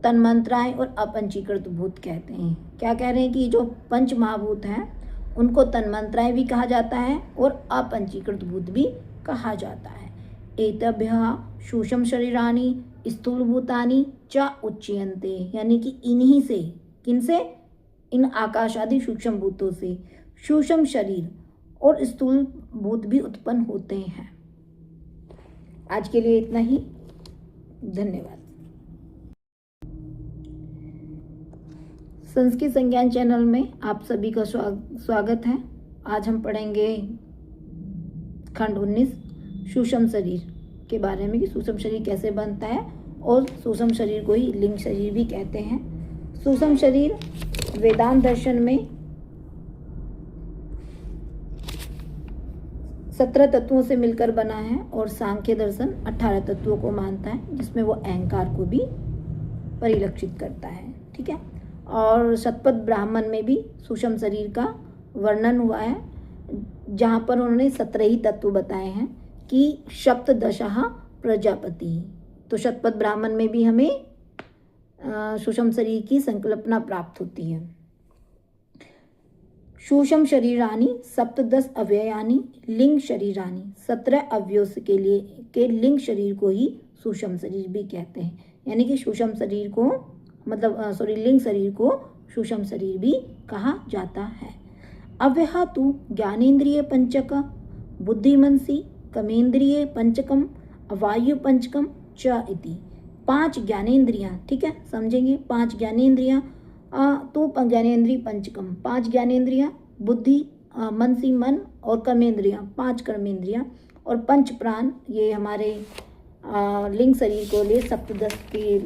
तन्मात्राएं और अपंचीकृत भूत कहते हैं। क्या कह रहे हैं कि जो पंच महाभूत हैं उनको तन्मात्राएं भी कहा जाता है और अपंचीकृत भूत भी कहा जाता है। एतभ्यः सूक्ष्म शरीराणि स्थूल भूतानि च उच्यन्ते, यानी कि इन्हीं से, किनसे, इन आकाश आदि सूक्ष्म भूतों से सूक्ष्म शरीर और स्थूल भूत भी उत्पन्न होते हैं। आज के लिए इतना ही, धन्यवाद। संस्कृत संज्ञान चैनल में आप सभी का स्वागत है। आज हम पढ़ेंगे खंड 19 सूक्ष्म शरीर के बारे में, कि सूक्ष्म शरीर कैसे बनता है, और सूक्ष्म शरीर को ही लिंग शरीर भी कहते हैं। सूक्ष्म शरीर वेदांत दर्शन में 17 तत्वों से मिलकर बना है और सांख्य दर्शन 18 तत्वों को मानता है, जिसमें वो अहंकार को भी परिलक्षित करता है, ठीक है। और शतपथ ब्राह्मण में भी सूक्ष्म शरीर का वर्णन हुआ है, जहाँ पर उन्होंने 17 ही तत्व बताए हैं कि सप्तदशः प्रजापति। तो शतपथ ब्राह्मण में भी हमें सूक्ष्म शरीर की संकल्पना प्राप्त होती है। सूक्ष्म शरीरानि सप्तदश अव्ययानि लिंग शरीरानि, 17 अवयव के लिए के लिंग शरीर को ही सूक्ष्म शरीर भी कहते हैं। यानी कि सूक्ष्म शरीर को लिंग शरीर को सूक्ष्म शरीर भी कहा जाता है। अव्यः तु ज्ञानेन्द्रिय पंचक बुद्धिमनसी कमेन्द्रिय पंचकम वायु पंचकम च इति। 5 ज्ञानेन्द्रियां, ठीक है, समझेंगे। 5 ज्ञानेन्द्रियां, तो ज्ञानेन्द्रिय पंचकम, 5 ज्ञानेन्द्रियां, बुद्धि मनसी मन, और कर्मेंद्रियां 5 कर्मेंद्रियां, और पंच प्राण, ये हमारे लिंग शरीर को ले सप्तदश की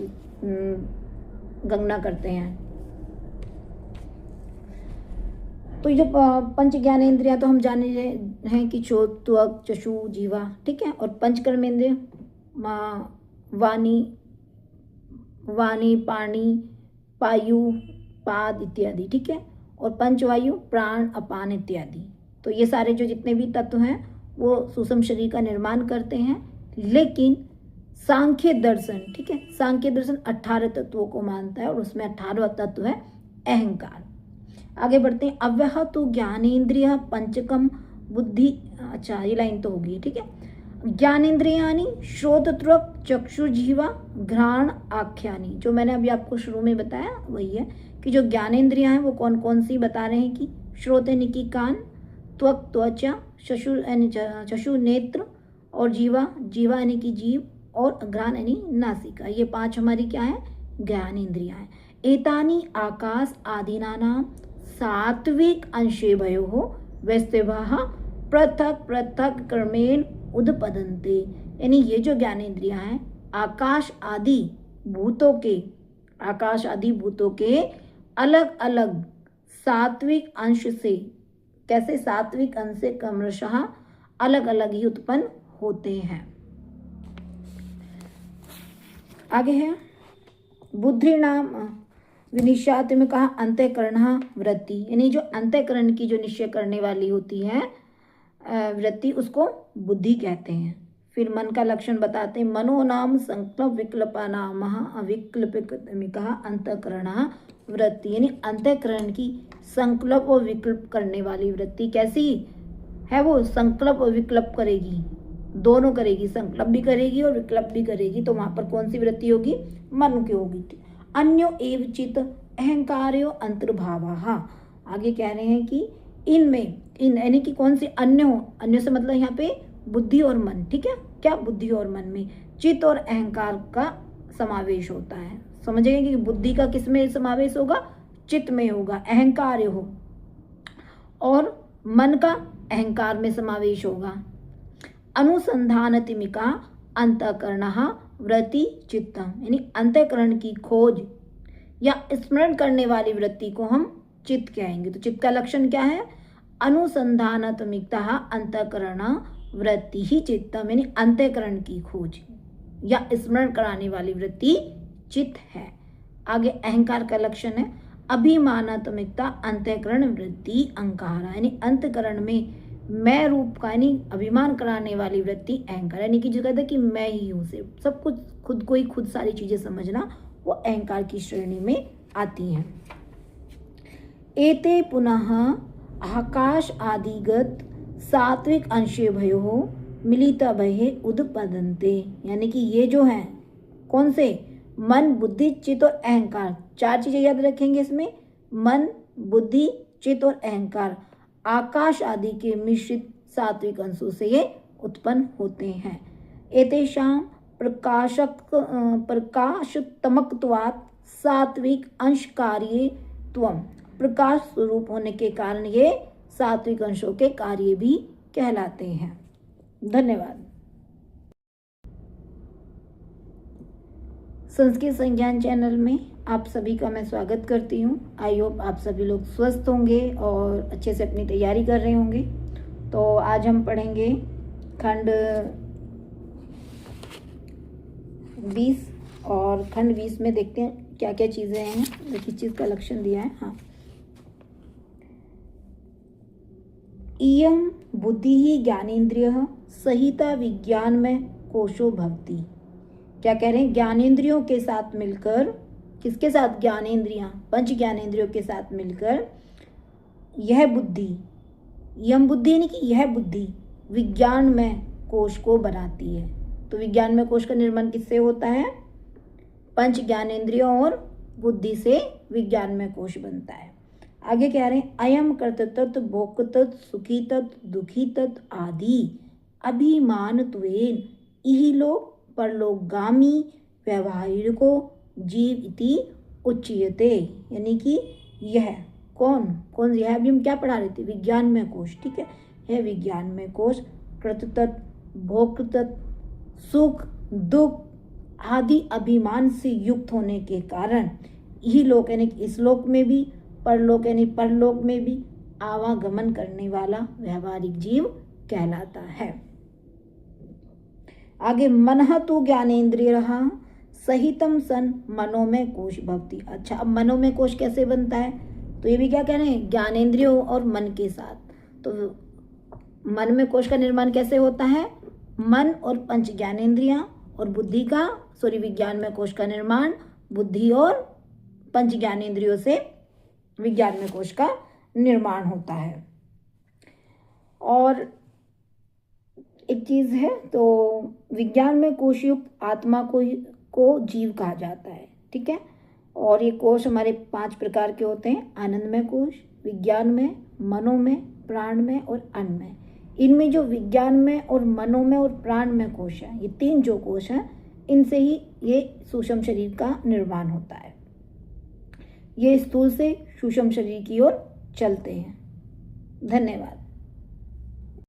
गणना करते हैं। तो ये पंच ज्ञानेन्द्रियां तो हम जाने हैं कि चोट त्वक चक्षु जीवा, ठीक है। और पंच कर्मेंद्रिय वाणी पाणी पायु पाद इत्यादि, ठीक है। और पंचवायु प्राण अपान इत्यादि। तो ये सारे जो जितने भी तत्व हैं वो सूक्ष्म शरीर का निर्माण करते हैं। लेकिन सांख्य दर्शन, ठीक है, सांख्य दर्शन 18 तत्वों को मानता है और उसमें 18वां तत्व है अहंकार। आगे बढ़ते हैं। अव्यः तु ज्ञानेन्द्रिय पंचकम बुद्धि, अच्छा ये लाइन तो होगी, ठीक है। ज्ञानेन्द्रियानि श्रोतत्वक चक्षुर्जीवा घ्राण आख्यानि, जो मैंने अभी आपको शुरू में बताया वही है कि जो ज्ञानेन्द्रियां हैं वो कौन कौन सी बता रहे हैं कि श्रोत यानी कि कान, त्वक त्वचा, चक्षु नेत्र, और जीवा यानी कि जीव, और घ्राण यानी नासिका। ये 5 हमारी क्या है, ज्ञानेन्द्रियां हैं। एतानि आकाश आदिनानां सात्विक अंशेभयोः वैस्तवाः पृथक पृथक कर्मेण उद्पदन्ते, यानी ये जो ज्ञानेन्द्रियां हैं आकाश आदि भूतों के अलग अलग सात्विक अंश से, कैसे, सात्विक अंश से क्रमशः अलग अलग ही उत्पन्न होते हैं। आगे है बुद्धि नाम विनिश्चात में कहा अंतःकरण वृत्ति, यानी जो अंतःकरण की जो निश्चय करने वाली होती है वृत्ति, उसको बुद्धि कहते हैं। फिर मन का लक्षण बताते हैं। मनो नाम संकल्प विकल्पा नाम अविकल्प में कहा अंतःकरण वृत्ति, यानी अंतःकरण की संकल्प और विकल्प करने वाली वृत्ति। कैसी है वो, संकल्प और विकल्प करेगी, दोनों करेगी, संकल्प भी करेगी और विकल्प भी करेगी। तो वहां पर कौन सी वृत्ति होगी, मन की होगी। अन्यो एव चित अहंकार्यो अंतर्भावः, आगे कह रहे हैं कि इनमें, इन यानी कि कौन सी, अन्य से मतलब यहाँ पे बुद्धि और मन, ठीक है। क्या, बुद्धि और मन में चित्त और अहंकार का समावेश होता है। समझेंगे कि बुद्धि का किस में समावेश होगा, चित्त में होगा, अहंकार हो, और मन का अहंकार में समावेश होगा। अनुसंधानतिमिका अंतःकरणः वृत्ति चित्तम, यानी अंतःकरण की खोज या स्मरण करने वाली वृत्ति को हम चित्त कहेंगे। तो चित्त का लक्षण क्या है, अनुसंधानात्मिकता अंतःकरण वृत्ति ही चित्तम, यानी अंतःकरण की खोज या स्मरण कराने वाली वृत्ति चित्त है। आगे अहंकार का लक्षण है अभिमानात्मिकता अंतःकरण वृत्ति अहंकार, यानी अंतःकरण में मैं रूप का यानी अभिमान कराने वाली वृत्ति अहंकार, यानी कि जो कहते हैं कि मैं ही हूँ, से सब कुछ खुद को ही खुद सारी चीजें समझना, वो अहंकार की श्रेणी में आती हैं। एते पुनः आकाश आदिगत सात्विक अंशे भयो मिलित भये उदपदन्ते, यानी कि ये जो है कौन से, मन बुद्धि चित्त और अहंकार, चार चीजें याद रखेंगे इसमें, मन बुद्धि चित्त और अहंकार आकाश आदि के मिश्रित सात्विक अंशों से ये उत्पन्न होते हैं। एतेषां प्रकाशतमकत्वात् सात्विक अंश कार्ये त्वम, प्रकाश स्वरूप होने के कारण ये सात्विक अंशों के कार्य भी कहलाते हैं। धन्यवाद। संस्कृत संज्ञान चैनल में आप सभी का मैं स्वागत करती हूँ। आई होप आप सभी लोग स्वस्थ होंगे और अच्छे से अपनी तैयारी कर रहे होंगे। तो आज हम पढ़ेंगे खंड 20 और खंड 20 में देखते हैं क्या क्या चीज़ें हैं। देखिए चीज़ का लक्षण दिया है। हाँ, इयं बुद्धि ही ज्ञानेन्द्रिय सहिता विज्ञान में कोशो भवति। क्या कह रहे हैं, ज्ञानेंद्रियों के साथ मिलकर, किसके साथ, ज्ञानेंद्रियां, पंच ज्ञानेंद्रियों के साथ मिलकर यह बुद्धि, यम बुद्धि यानी कि यह बुद्धि विज्ञान में कोश को बनाती है। तो विज्ञान में कोश का निर्माण किससे होता है, पंच ज्ञानेंद्रियों और बुद्धि से विज्ञान में कोश बनता है। आगे कह रहे हैं अयम कर्तृत्व भोक्तृत्व सुखी तत्व दुखी तत्व आदि अभिमानत्वेन इहि लोक परलोकगामी व्यवहारिको जीव इति उच्यते, यानी कि यह कौन यह अभी हम क्या पढ़ा रहे थे, विज्ञान में कोश, ठीक है, यह विज्ञान में कोश कर्तृत्व भोक्तृत्व सुख दुख आदि अभिमान से युक्त होने के कारण यही लोक यानी इस लोक में भी, परलोक यानी परलोक में भी आवागमन करने वाला व्यवहारिक जीव कहलाता है। आगे मनः तु ज्ञानेन्द्रिय सहितम सन मनोमय कोश भवति। अच्छा, अब मनोमय कोश कैसे बनता है, तो ये भी क्या कह रहे हैं, ज्ञानेन्द्रियों और मन के साथ। तो मन में कोश का निर्माण कैसे होता है, मन और पंच ज्ञानेन्द्रियां और बुद्धि का विज्ञान में कोश का निर्माण बुद्धि और पंच ज्ञानेन्द्रियों से विज्ञान में कोश का निर्माण होता है। और एक चीज है, तो विज्ञान में कोशयुक्त आत्मा को जीव कहा जाता है, ठीक है। और ये कोश हमारे 5 प्रकार के होते हैं, आनंदमय कोश, विज्ञान में, मनोमय, प्राणमय और अन्नमय। इनमें जो विज्ञान में और मनोमय और प्राणमय कोश है, ये 3 जो कोश हैं, इनसे ही ये सूक्ष्म शरीर का निर्माण होता है। ये स्थूल से सूक्ष्म शरीर की ओर चलते हैं। धन्यवाद।